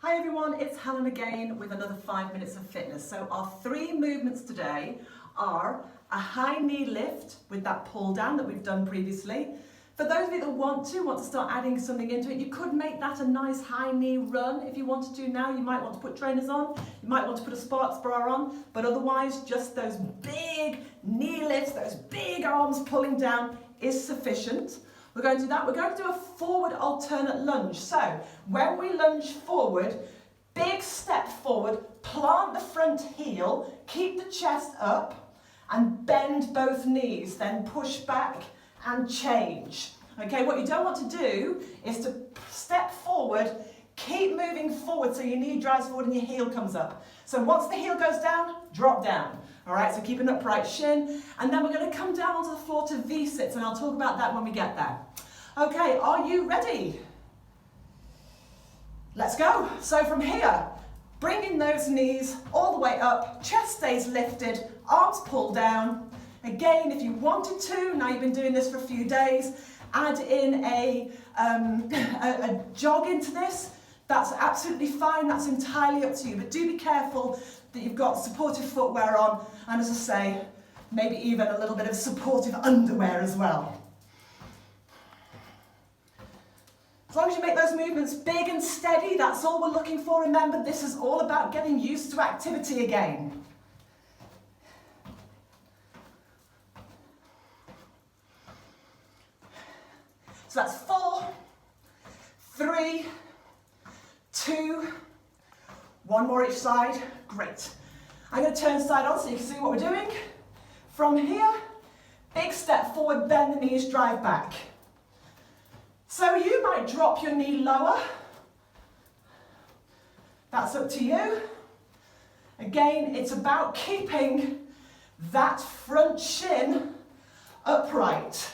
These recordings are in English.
Hi everyone, it's Helen again with another 5 minutes of fitness. So our 3 movements today are a high knee lift with that pull down that we've done previously. For those of you that want to start adding something into it, you could make that a nice high knee run if you wanted to now. You might want to put trainers on, you might want to put a sports bra on, but otherwise just those big knee lifts, those big arms pulling down is sufficient. We're going to do that. We're going to do a forward alternate lunge. So when we lunge forward, big step forward, plant the front heel, keep the chest up and bend both knees, then push back and change. Okay, what you don't want to do is to step forward, keep moving forward so your knee drives forward and your heel comes up. So once the heel goes down, drop down. All right, so keep an upright shin, and then we're going to come down onto the floor to V-sits, and I'll talk about that when we get there. Okay, are you ready? Let's go. So from here, bringing those knees all the way up, chest stays lifted, arms pull down. Again, if you wanted to, now you've been doing this for a few days, add in a jog into this. That's absolutely fine, that's entirely up to you, but do be careful that you've got supportive footwear on, and as I say, maybe even a little bit of supportive underwear as well. As long as you make those movements big and steady, that's all we're looking for. Remember, this is all about getting used to activity again. So that's 4, 3, 2, 1 more each side. Great. I'm going to turn side on so you can see what we're doing. From here, big step forward, bend the knees, drive back. So you might drop your knee lower. That's up to you. Again, it's about keeping that front shin upright.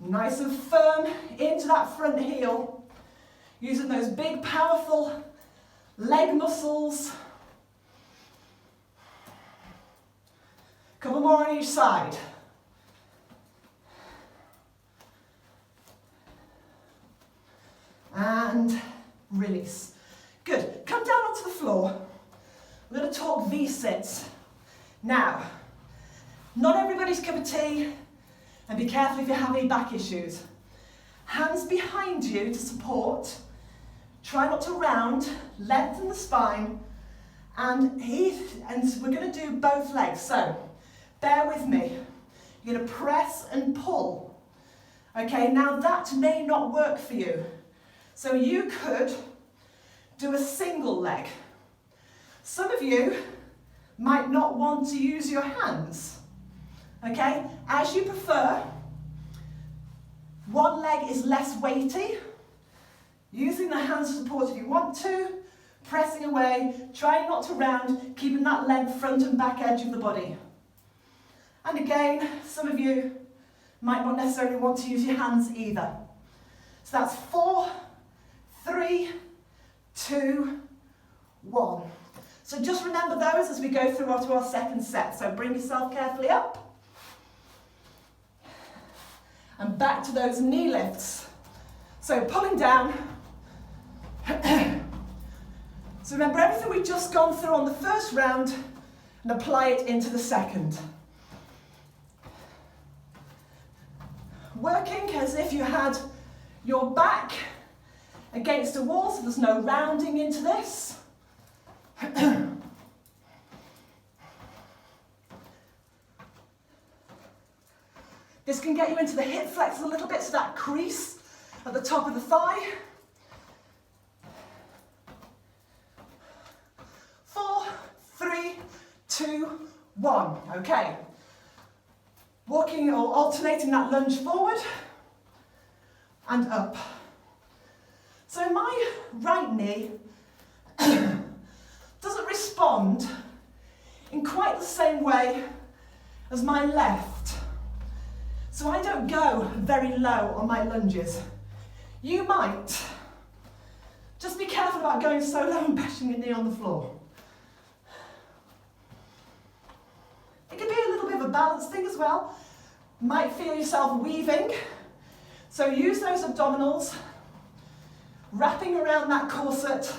Nice and firm into that front heel, using those big, powerful leg muscles. Couple more on each side. And release. Good. Come down onto the floor. We're going to talk V-sits. Now, not everybody's cup of tea, and be careful if you have any back issues. Hands behind you to support. Try not to round, lengthen the spine, and we're going to do both legs. So, bear with me. You're going to press and pull. Okay, now that may not work for you. So you could do a single leg. Some of you might not want to use your hands. Okay, as you prefer. One leg is less weighty. Using the hands to support if you want to. Pressing away, trying not to round, keeping that length front and back edge of the body. And again, some of you might not necessarily want to use your hands either. So that's 4, 3, 2, 1. So just remember those as we go through to our second set. So bring yourself carefully up. And back to those knee lifts. So pulling down. So remember everything we've just gone through on the first round and apply it into the second. Working as if you had your back against a wall, so there's no rounding into this. This can get you into the hip flexors a little bit, so that crease at the top of the thigh. 4, 3, 2, 1. Okay. Walking or alternating that lunge forward and up. So my right knee doesn't respond in quite the same way as my left. So I don't go very low on my lunges. You might. Just be careful about going so low and bashing your knee on the floor. It can be a little bit of a balance thing as well. Might feel yourself weaving. So use those abdominals wrapping around that corset.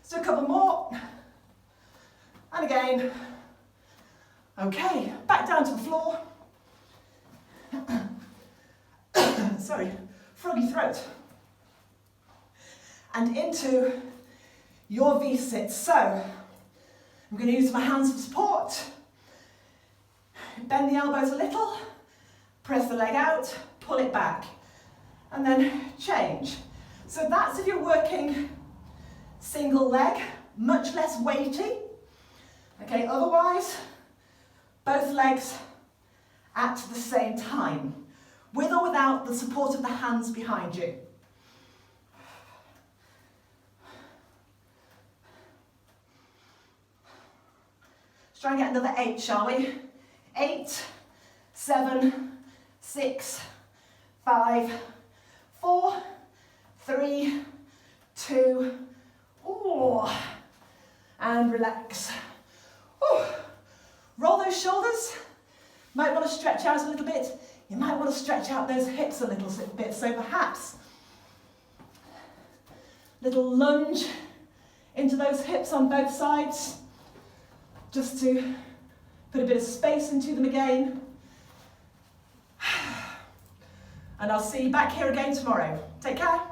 Just do a couple more. And again. Okay, back down to the floor. Sorry, froggy throat. And into your V-sit. So, I'm going to use my hands for support. Bend the elbows a little, press the leg out, pull it back, and then change. So that's if you're working single leg, much less weighty. Okay, otherwise, both legs at the same time, with or without the support of the hands behind you. Let's try and get another 8, shall we? 8, 7, 6, 5, 4, 3, 2, and relax. Ooh. Roll those shoulders. Might want to stretch out a little bit. You might want to stretch out those hips a little bit. So perhaps little lunge into those hips on both sides, just to put a bit of space into them again. And I'll see you back here again tomorrow. Take care.